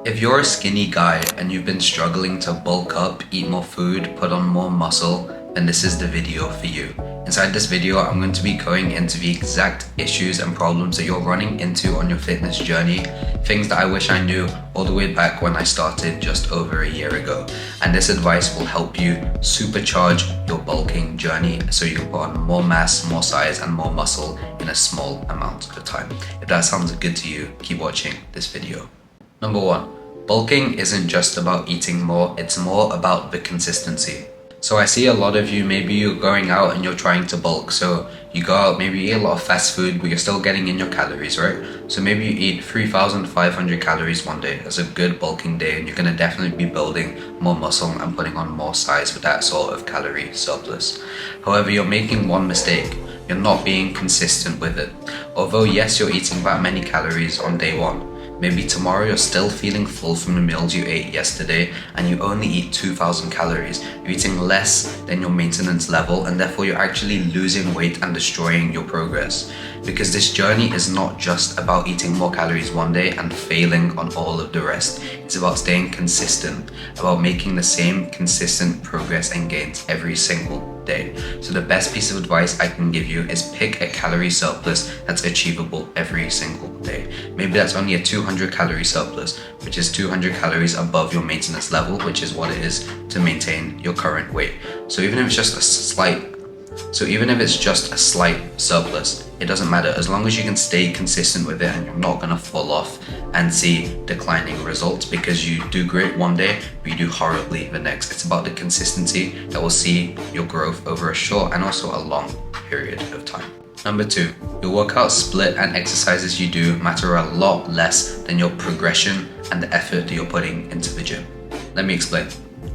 If you're a skinny guy and you've been struggling to bulk up, eat more food, put on more muscle, then this is the video for you. Inside this video, I'm going to be going into the exact issues and problems that you're running into on your fitness journey, things that I wish I knew all the way back when I started just over a year ago. And this advice will help you supercharge your bulking journey so you can put on more mass, more size, and more muscle in a small amount of time. If that sounds good to you, keep watching this video. Number one, bulking isn't just about eating more, it's more about the consistency. So I see a lot of you, maybe you're going out and you're trying to bulk. So you go out, maybe you eat a lot of fast food, but you're still getting in your calories, right? So maybe you eat 3,500 calories one day. That's a good bulking day, and you're gonna definitely be building more muscle and putting on more size with that sort of calorie surplus. However, you're making one mistake. You're not being consistent with it. Although yes, you're eating that many calories on day one, maybe tomorrow you're still feeling full from the meals you ate yesterday and you only eat 2,000 calories. You're eating less than your maintenance level, and therefore you're actually losing weight and destroying your progress. Because this journey is not just about eating more calories one day and failing on all of the rest. It's about staying consistent, about making the same consistent progress and gains every single day. So the best piece of advice I can give you is pick a calorie surplus that's achievable every single day. Maybe that's only a 200 calorie surplus, which is 200 calories above your maintenance level, which is what it is to maintain your current weight. So even if it's just a slight surplus, it doesn't matter, as long as you can stay consistent with it and you're not gonna fall off and see declining results because you do great one day but you do horribly the next. It's about the consistency that will see your growth over a short and also a long period of time. Number two, your workout split and exercises you do matter a lot less than your progression and the effort that you're putting into the gym. Let me explain.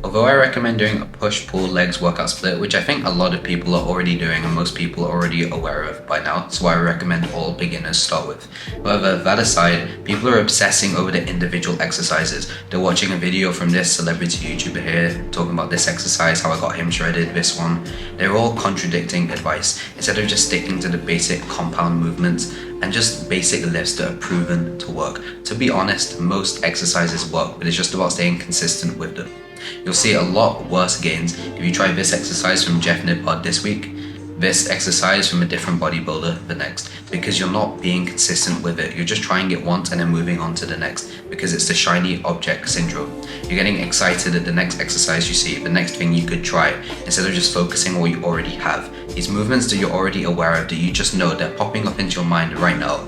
Although I recommend doing a push-pull legs workout split, which I think a lot of people are already doing and most people are already aware of by now, so I recommend all beginners start with. However, that aside, people are obsessing over the individual exercises. They're watching a video from this celebrity YouTuber here, talking about this exercise, how I got him shredded, this one. They're all contradicting advice, instead of just sticking to the basic compound movements and just basic lifts that are proven to work. To be honest, most exercises work, but it's just about staying consistent with them. You'll see a lot worse gains if you try this exercise from Jeff Nippard this week, this exercise from a different bodybuilder the next, because you're not being consistent with it. You're just trying it once and then moving on to the next, because it's the shiny object syndrome. You're getting excited at the next exercise you see, the next thing you could try, instead of just focusing on what you already have. These movements that you're already aware of, that you just know they're popping up into your mind right now,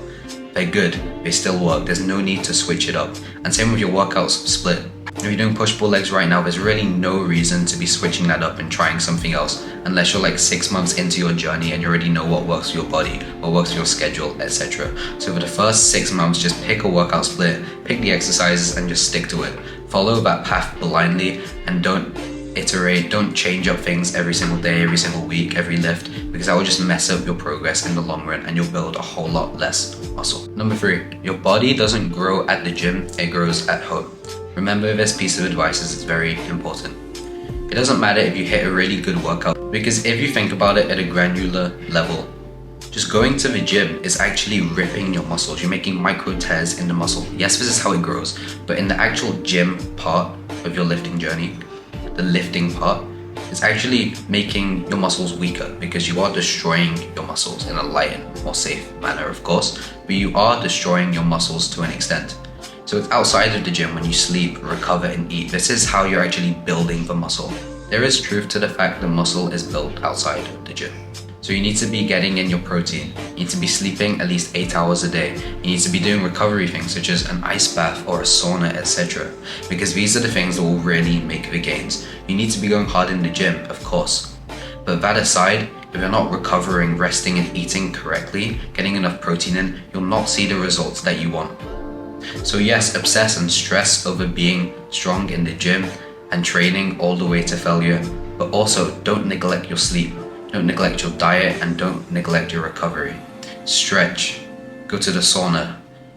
they're good, they still work, there's no need to switch it up. And same with your workouts split. If you're doing push-pull legs right now, there's really no reason to be switching that up and trying something else, unless you're like 6 months into your journey and you already know what works for your body, what works for your schedule, etc. So for the first 6 months, just pick a workout split, pick the exercises and just stick to it. Follow that path blindly and don't iterate, don't change up things every single day, every single week, every lift, because that will just mess up your progress in the long run and you'll build a whole lot less muscle. Number three, your body doesn't grow at the gym, it grows at home. Remember, this piece of advice is very important. It doesn't matter if you hit a really good workout, because if you think about it at a granular level, just going to the gym is actually ripping your muscles. You're making micro tears in the muscle. Yes, this is how it grows, but in the actual gym part of your lifting journey, the lifting part, is actually making your muscles weaker, because you are destroying your muscles in a light and more safe manner, of course, but you are destroying your muscles to an extent. So it's outside of the gym when you sleep, recover and eat. This is how you're actually building the muscle. There is truth to the fact that muscle is built outside of the gym. So you need to be getting in your protein. You need to be sleeping at least 8 hours a day. You need to be doing recovery things such as an ice bath or a sauna, etc. Because these are the things that will really make the gains. You need to be going hard in the gym, of course. But that aside, if you're not recovering, resting and eating correctly, getting enough protein in, you'll not see the results that you want. So yes, obsess and stress over being strong in the gym and training all the way to failure, but also don't neglect your sleep, don't neglect your diet, and don't neglect your recovery. Stretch, go to the sauna,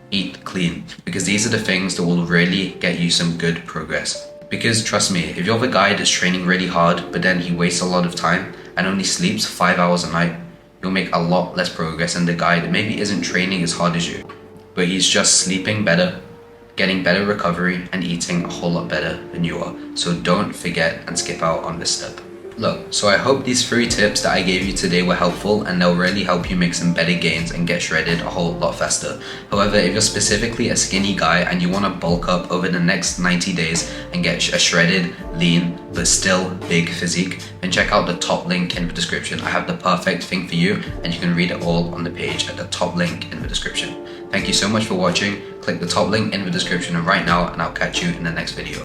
eat clean, because these are the things that will really get you some good progress. Because trust me, if you're the guy that's training really hard, but then he wastes a lot of time and only sleeps 5 hours a night, you'll make a lot less progress than the guy that maybe isn't training as hard as you, but he's just sleeping better, getting better recovery, and eating a whole lot better than you are. So don't forget and skip out on this step. Look, so I hope these 3 tips that I gave you today were helpful, and they'll really help you make some better gains and get shredded a whole lot faster. However, if you're specifically a skinny guy and you want to bulk up over the next 90 days and get a shredded, lean, but still big physique, then check out the top link in the description. I have the perfect thing for you, and you can read it all on the page at the top link in the description. Thank you so much for watching. Click the top link in the description right now, and I'll catch you in the next video.